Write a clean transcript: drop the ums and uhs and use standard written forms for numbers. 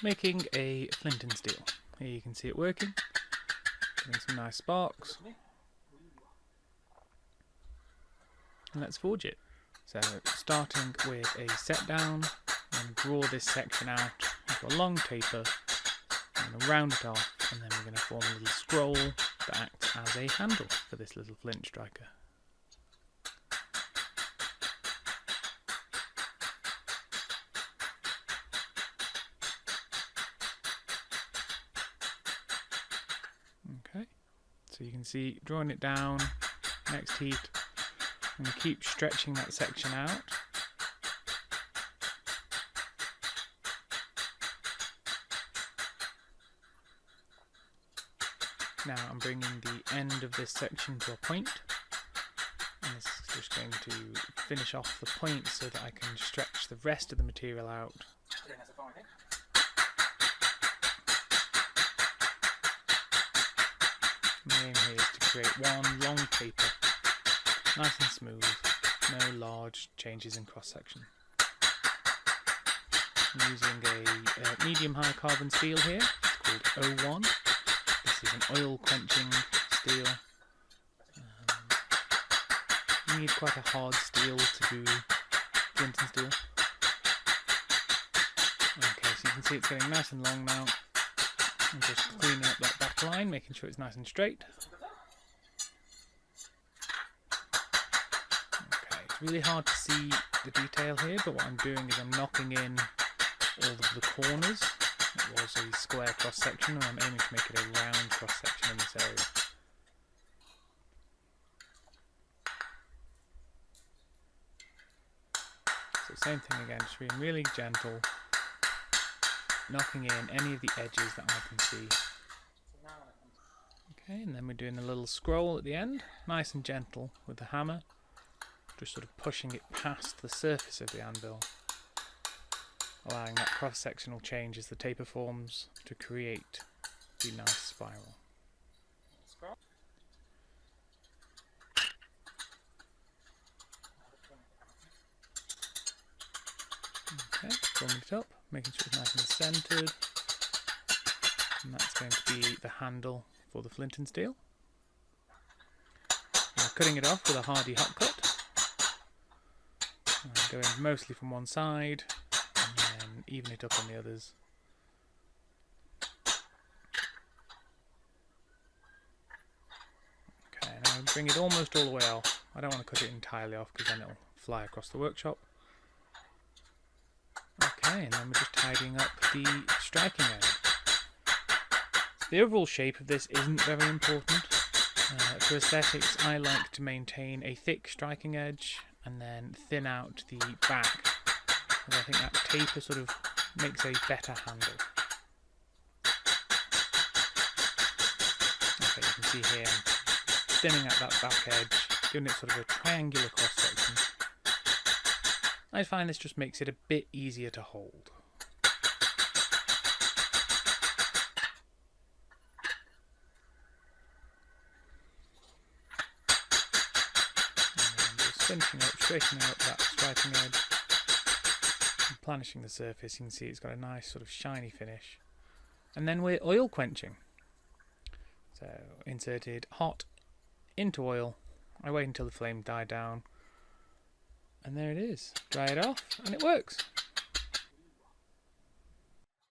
making a flint and steel. Here you can see it working, getting some nice sparks. And let's forge it. So starting with a set down, and draw this section out into a long taper. I'm going to round it off, and then we're going to form a little scroll that acts as a handle for this little flint striker. Okay, so you can see drawing it down, next heat, and keep stretching that section out. Now I'm bringing the end of this section to a point, and this is just going to finish off the point so that I can stretch the rest of the material out. The aim here is to create one long taper, nice and smooth, no large changes in cross section. I'm using a medium-high carbon steel here, it's called 01. This is an oil quenching steel. You need quite a hard steel to do flint and steel. Okay, so you can see it's getting nice and long now. I'm just cleaning up that back line, making sure it's nice and straight. Okay, it's really hard to see the detail here, but what I'm doing is I'm knocking in all of the corners. It was a square cross section, and I'm aiming to make it a round cross section in this area. So same thing again, just being really gentle, knocking in any of the edges that I can see. Okay, and then we're doing a little scroll at the end, nice and gentle with the hammer, just sort of pushing it past the surface of the anvil, allowing that cross-sectional change as the taper forms to create the nice spiral. Okay, forming it up, making sure it's nice and centred, and that's going to be the handle for the flint and steel. Now cutting it off with a hardy hot cut, going mostly from one side, and then even it up on the others. Okay, now bring it almost all the way off. I don't want to cut it entirely off because then it'll fly across the workshop. Okay, and then we're just tidying up the striking edge. The overall shape of this isn't very important. For aesthetics, I like to maintain a thick striking edge and then thin out the back, because I think that taper sort of makes a better handle. Okay, you can see here I'm thinning out that back edge, giving it sort of a triangular cross section. I find this just makes it a bit easier to hold. And just finishing up, straightening up that striking edge, and planishing the surface. You can see it's got a nice sort of shiny finish. And then we're oil quenching. So inserted hot into oil. I wait until the flame died down. And there it is. Dry it off and it works.